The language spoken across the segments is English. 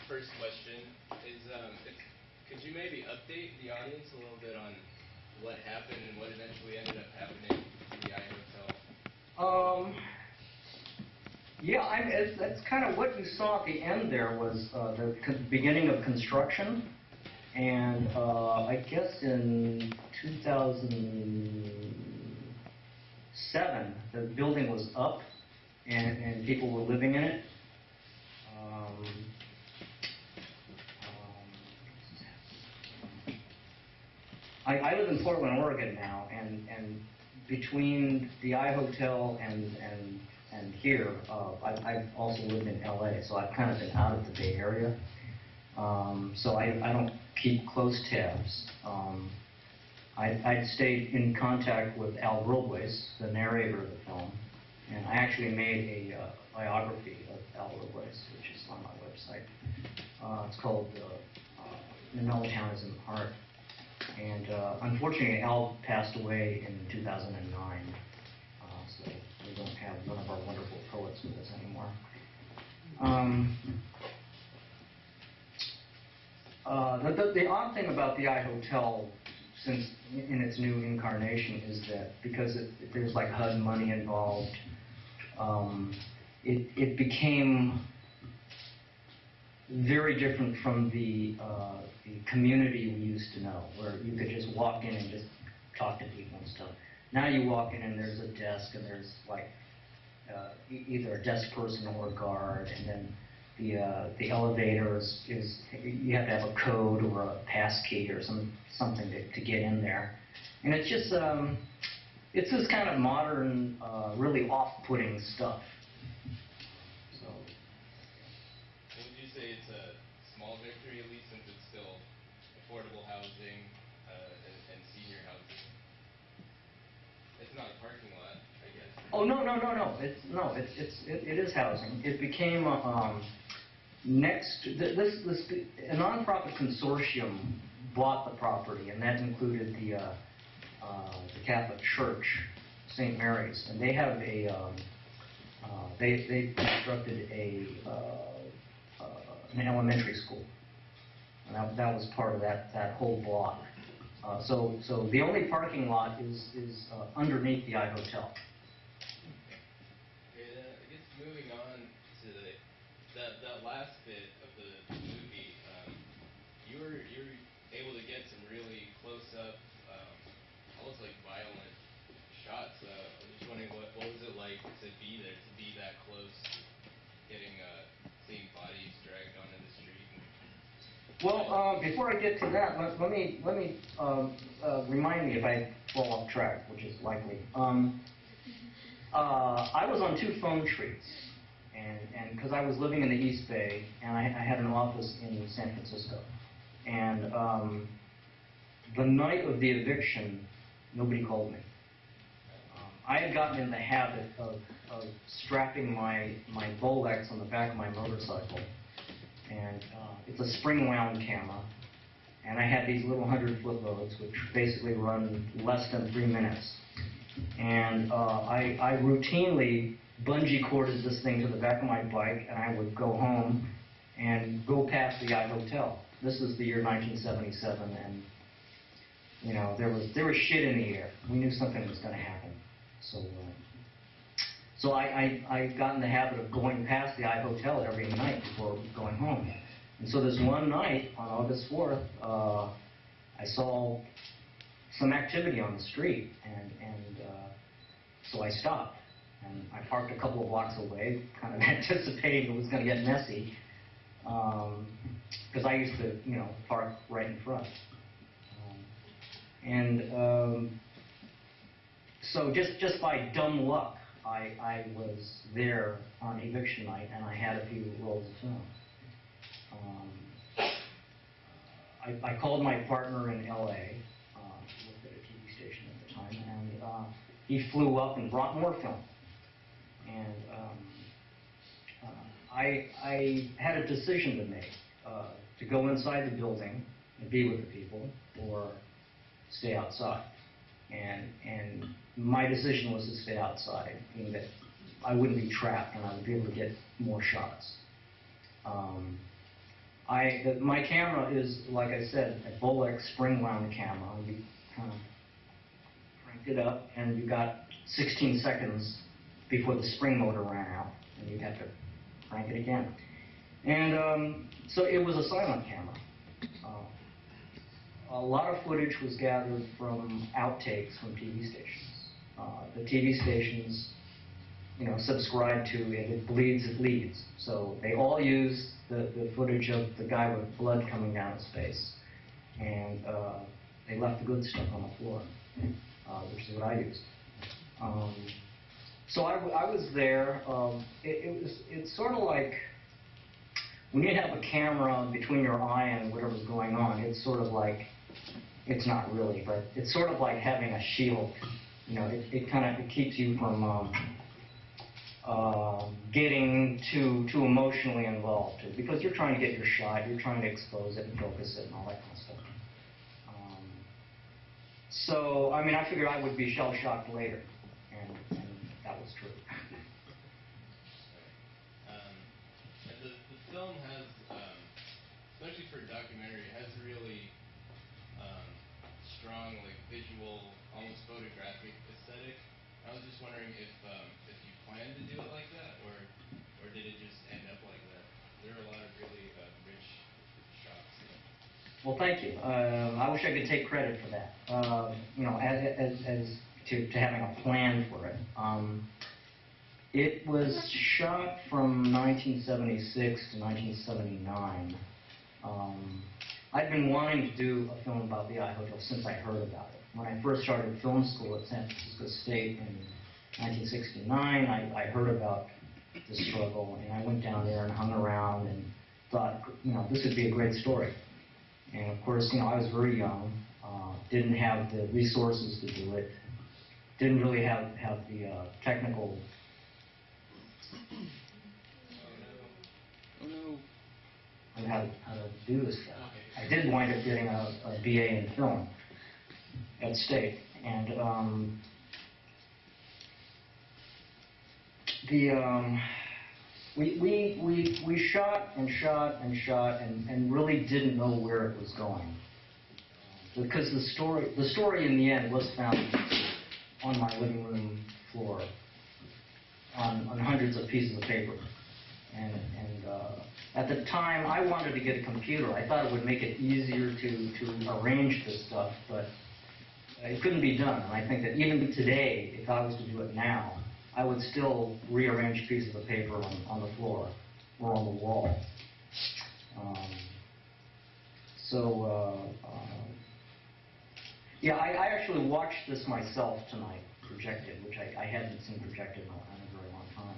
first question is, could you maybe update the audience a little bit on what happened and what eventually ended up happening in the I Hotel? Yeah, that's kind of what you saw at the end there was the beginning of construction. And I guess in 2007, the building was up and people were living in it. I live in Portland, Oregon now, and between the I Hotel and here, I've also lived in LA, so I've kind of been out of the Bay Area. So I don't keep close tabs. I'd stayed in contact with Al Robles, the narrator of the film, and I actually made a biography of Al Robles, which is on my website. It's called The Melatown is in the Heart. And unfortunately, Al passed away in 2009, so we don't have one of our wonderful poets with us anymore. The odd thing about the I Hotel, since in its new incarnation, is that because there's like HUD money involved, it became very different from the community we used to know, where you could just walk in and just talk to people and stuff. Now you walk in and there's a desk and there's like either a desk person or a guard, and then the elevator is you have to have a code or a pass key or something to get in there, and it's just it's this kind of modern, really off-putting stuff. So. Would you say it's a small victory, at least, since it's still affordable housing and senior housing? It's not a parking lot, I guess. Oh no. It is housing. It became a nonprofit consortium bought the property, and that included the Catholic Church, St. Mary's, and they have a they constructed an elementary school, and that was part of that whole block. So the only parking lot is underneath the I Hotel. I guess moving on to that last bit of the movie, you were able to get some really close up, almost like violent shots. I was just wondering what was it like to be there, to be that close, seeing bodies dragged onto the street. Well, before I get to that, let me remind me if I fall off track, which is likely. I was on 2 phone trees, and because I was living in the East Bay, and I had an office in San Francisco, and the night of the eviction, nobody called me. I had gotten in the habit of strapping my Bolex on the back of my motorcycle, and it's a spring-wound camera, and I had these little 100-foot loads, which basically run less than 3 minutes. And I routinely bungee corded this thing to the back of my bike, and I would go home and go past the I Hotel. This was the year 1977, and you know there was shit in the air. We knew something was going to happen. So I got in the habit of going past the I Hotel every night before going home. And so this one night on August 4th, I saw some activity on the street, and so I stopped. And I parked a couple of blocks away, kind of anticipating it was going to get messy, because I used to, park right in front. So just by dumb luck, I was there on eviction night, and I had a few rolls of film. I called my partner in L.A., who worked at a TV station at the time, and he flew up and brought more film. And I had a decision to make, to go inside the building and be with the people, or stay outside. And my decision was to stay outside, meaning that I wouldn't be trapped and I would be able to get more shots. My camera is, like I said, a Bolex spring-wound camera. You kind of cranked it up, and you got 16 seconds before the spring motor ran out, and you'd have to crank it again. And so it was a silent camera. A lot of footage was gathered from outtakes from TV stations. The TV stations, subscribe to if it bleeds, it leads. So they all used the footage of the guy with blood coming down his face. And they left the good stuff on the floor, which is what I used. So I was there. It's sort of like when you have a camera between your eye and whatever's going on, it's sort of like, it's not really, but it's sort of like having a shield. It keeps you from getting too emotionally involved, because you're trying to get your shot, you're trying to expose it and focus it and all that kind of stuff. So, I figured I would be shell-shocked later, and that was true. The film has, especially for a documentary, has a really strong, visual, almost photographic aesthetic. I was just wondering if you planned to do it like that, or did it just end up like that? There are a lot of really rich shots. Well, thank you. I wish I could take credit for that. As to having a plan for it. It was shot from 1976 to 1979. I'd been wanting to do a film about the I Hotel since I heard about it. When I first started film school at San Francisco State in 1969, I heard about the struggle, and I went down there and hung around and thought, this would be a great story. And of course, I was very young, didn't have the resources to do it, didn't really have the technical. How to do this stuff. I did wind up getting a BA in film at State, and we shot and shot and shot and really didn't know where it was going, because the story in the end was found on my living room floor on hundreds of pieces of paper, and at the time, I wanted to get a computer. I thought it would make it easier to arrange this stuff, but it couldn't be done. And I think that even today, if I was to do it now, I would still rearrange pieces of paper on the floor or on the wall. Yeah, I actually watched this myself tonight, projected, which I hadn't seen projected in a very long time.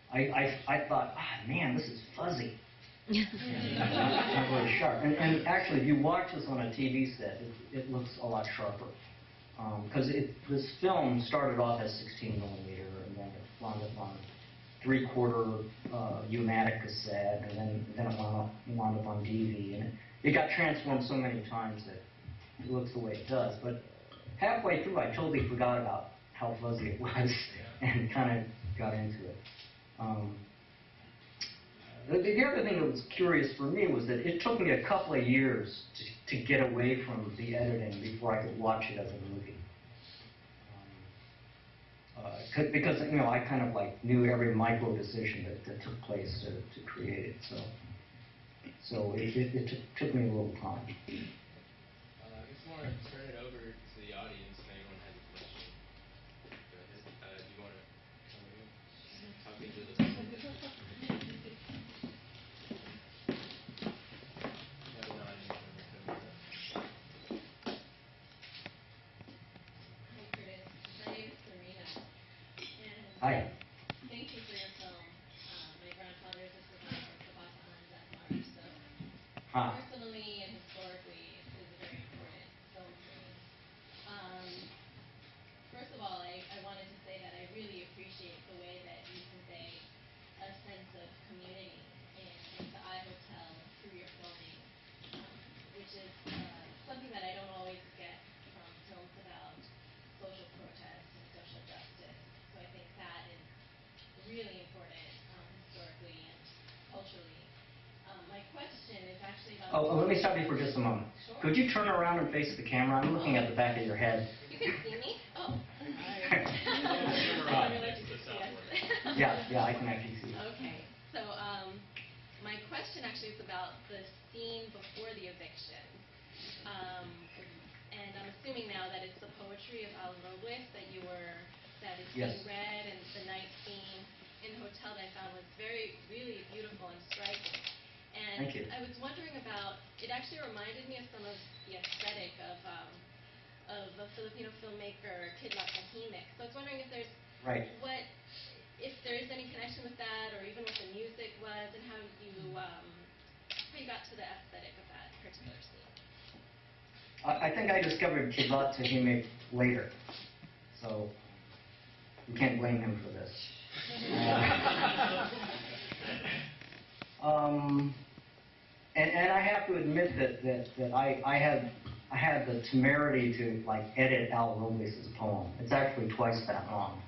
I thought, man, this is fuzzy. Not really sharp. And actually, if you watch this on a TV set, it looks a lot sharper. Because this film started off as 16 millimeter, and then it wound up on 3/4 U-matic cassette, and then it wound up on DV. And it got transformed so many times that it looks the way it does. But halfway through, I totally forgot about how fuzzy it was and kind of got into it. The other thing that was curious for me was that it took me a couple of years to get away from the editing before I could watch it as a movie. Because I kind of knew every micro decision that took place to create it. So it took me a little time. I just want to turn it over to the audience if anyone has a question. Go ahead. Do you want to come in? Talk into the Hi. Thank you for your film. My grandfather is a survivor of the Batahan death march, so personally and historically, it is a very important film for me. First of all, I wanted to say that I really appreciate the way that you convey a sense of community in the I Hotel through your filming, which is something that I don't always get from films about social protest and social justice. So I think that is really important historically and culturally. actually about... Oh, let me stop you for just a moment. Sure. Could you turn around and face the camera? I'm looking at the back of your head. You can see me? Oh. Yeah, I can actually see you. Okay. So, my question actually is about the scene before the eviction. And I'm assuming now that it's the poetry of Al Robles that is Yes. being read, and the night scene in the hotel that I found was really beautiful and striking. And Thank you. I was wondering about, it actually reminded me of some of the aesthetic of a Filipino filmmaker, Kidlat Tahimik. So I was wondering if there's Right. if there is any connection with that, or even what the music was, and how you got to the aesthetic of that particular scene. I think I discovered Kidlat Tahimik later, so you can't blame him for this. And I have to admit that I had the temerity to edit Al Robles' poem. It's actually twice that long,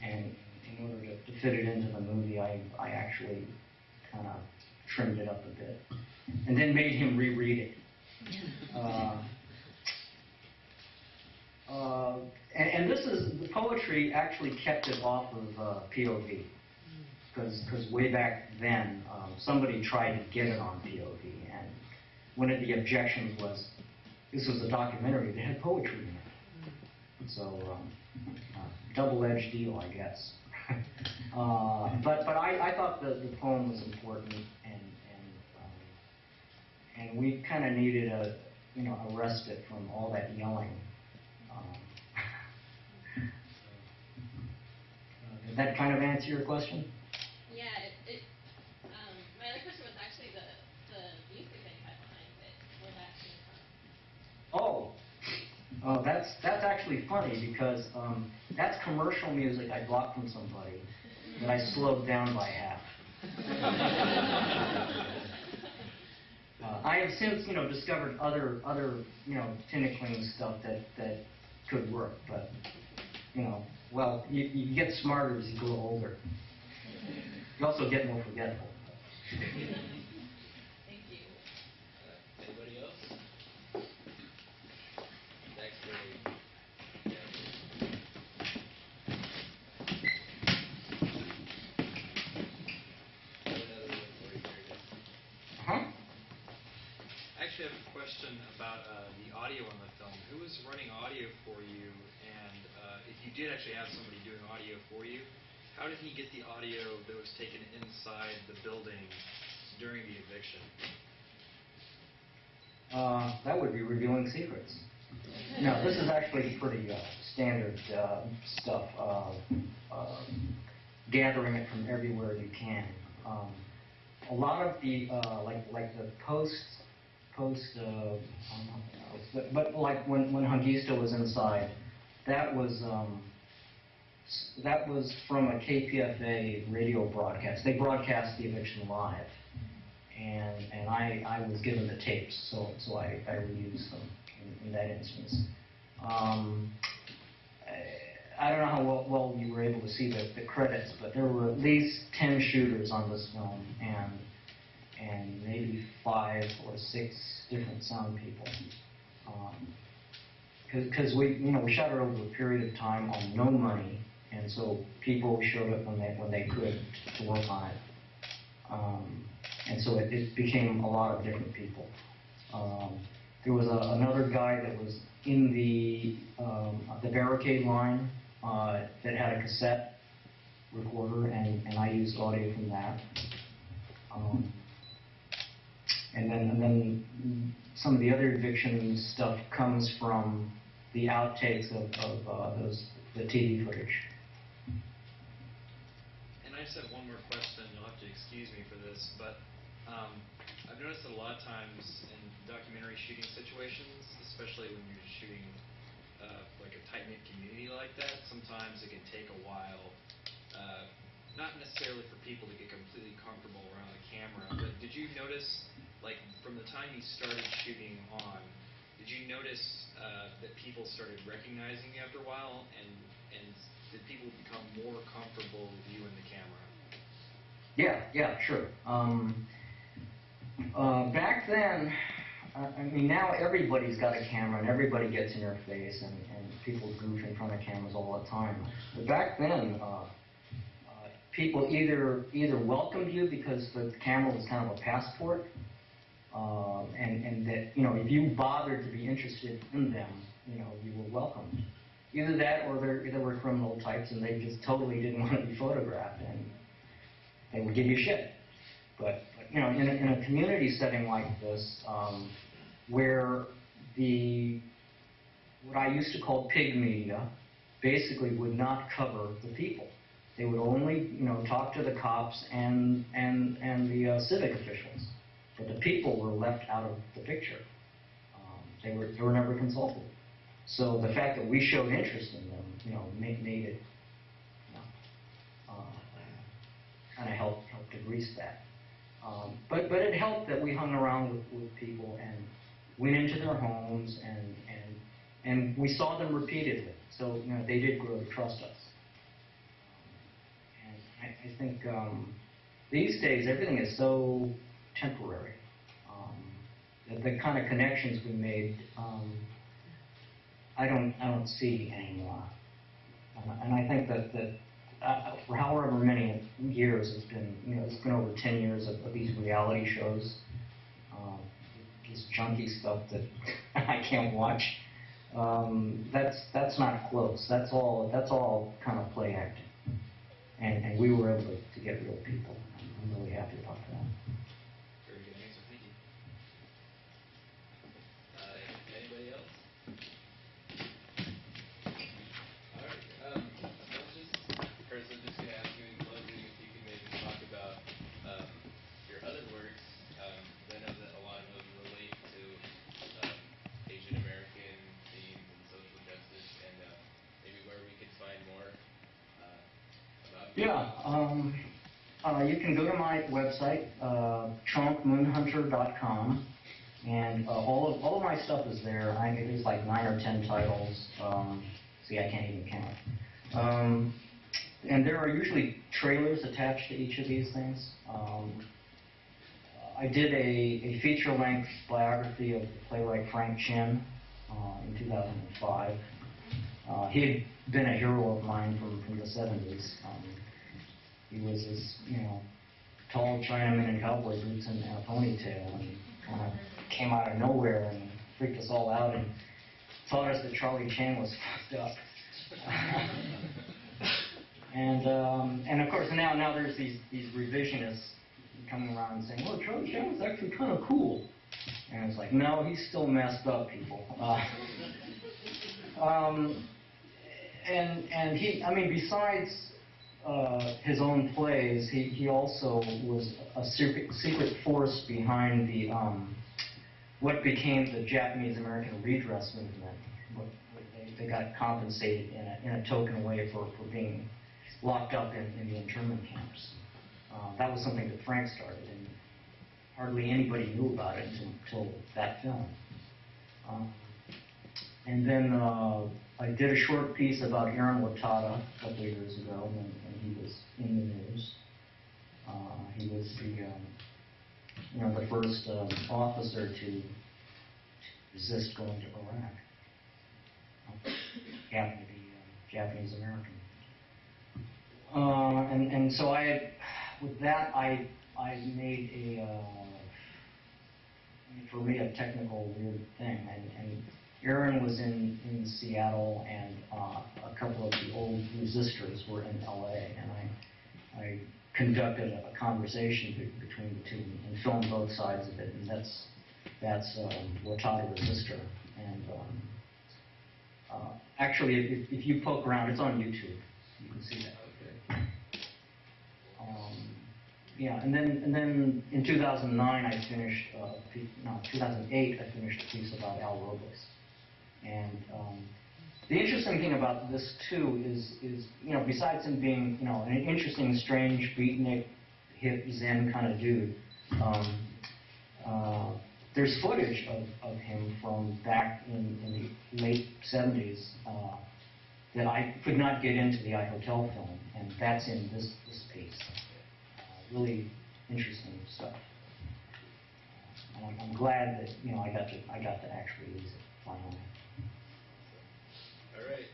and in order to fit it into the movie, I actually kind of trimmed it up a bit, and then made him reread it. And this is, the poetry actually kept it off of POV, because way back then, somebody tried to get it on POV, and one of the objections was, this was a documentary that had poetry in it. So, double-edged deal, I guess. But I thought the poem was important, and we kind of needed a respite from all that yelling. Did that kind of answer your question? Yeah, my other question was actually the music that you had behind it, where that came from. Oh, that's actually funny, because that's commercial music I bought from somebody that I slowed down by half. I have since discovered other tinkling stuff that could work, but well, you get smarter as you grow older. You also get more forgetful. Thank you. Anybody else? Next, I actually have a question about the audio on the film. Who was running audio for you, and if you did actually have somebody doing audio for you, how did he get the audio that was taken inside the building during the eviction? That would be revealing secrets. No, this is actually pretty standard stuff. Gathering it from everywhere you can. A lot of the like the post but like when Hangista was inside, that was from a KPFA radio broadcast. They broadcast the eviction live, and I was given the tapes, so I reused them in that instance. I don't know how well you were able to see the credits, but there were at least 10 shooters on this film, and maybe 5 or 6 different sound people. Because we shot it over a period of time on no money, and so people showed up when they could to work on it. And so it became a lot of different people. There was another guy that was in the barricade line that had a cassette recorder, and I used audio from that. And then some of the other eviction stuff comes from the outtakes of the TV footage. And I just have one more question. You'll have to excuse me for this, but I've noticed that a lot of times in documentary shooting situations, especially when you're shooting like a tight-knit community like that, sometimes it can take a while, not necessarily for people to get completely comfortable around the camera, but did you notice, like from the time you started shooting on, did you notice that people started recognizing you after a while, and did people become more comfortable with you in the camera? Yeah, sure. Back then, I mean, now everybody's got a camera and everybody gets in your face and people goof in front of cameras all the time. But back then, people either welcomed you because the camera was kind of a passport, and that, you know, if you bothered to be interested in them, you know, you were welcomed. Either that or there were criminal types and they just totally didn't want to be photographed and they would give you shit. But you know, in a community setting like this, where what I used to call pig media basically would not cover the people. They would only, you know, talk to the cops and the civic officials. But the people were left out of the picture. They were never consulted. So the fact that we showed interest in them, you know, made it, you know, kind of helped to grease that. But it helped that we hung around with people and went into their homes and we saw them repeatedly. So, you know, they did grow to trust us. And I think these days everything is so temporary. The kind of connections we made, I don't see anymore. And I think that for however many years it's been, you know, it's been over 10 years of these reality shows, this junky stuff that I can't watch. That's not close. That's all kind of play acting. And we were able to get real people. I'm really happy about that. Very good answer. Thank you. Anybody else? All right. Curtis, I'm just going to ask you in closing if you could maybe talk about your other works. I know that a lot of them relate to Asian American themes and social justice, and maybe where we could find more about you. Yeah. You can go to my website, chonkmoonhunter.com, and all of my stuff is there. There's like 9 or 10 titles. See, I can't even count. And there are usually trailers attached to each of these things. I did a feature-length biography of the playwright Frank Chin in 2005. He had been a hero of mine from the 70s. He was this, you know, tall Chinaman in cowboy boots and a ponytail, and kind of came out of nowhere and freaked us all out and taught us that Charlie Chan was fucked up. And of course now there's these revisionists coming around and saying, "Oh, Charlie Chan was actually kind of cool," and it's like, no, he's still messed up, people. And he, I mean, besides his own plays, he also was a secret force behind the what became the Japanese American redress movement. They got compensated in a token way for being locked up in the internment camps. That was something that Frank started, and hardly anybody knew about it until that film. And then I did a short piece about Aaron Watada a couple of years ago, and he was in the news. He was the first officer to resist going to Iraq. Happened to be Japanese American. And so with that I made for me a technical weird thing, and Aaron was in Seattle, and a couple of the old resistors were in LA, and I conducted a conversation between the two and filmed both sides of it, and that's Watada Resistor. And actually, if you poke around, it's on YouTube. You can see that. Okay. Yeah, and then in 2009 I finished 2008 I finished a piece about Al Robles. And the interesting thing about this too is besides him being an interesting, strange, beatnik, hip, zen kind of dude, there's footage of him from back in the late 70s that I could not get into the iHotel film, and that's in this piece. Really interesting stuff. glad that I got to actually use it finally. All right.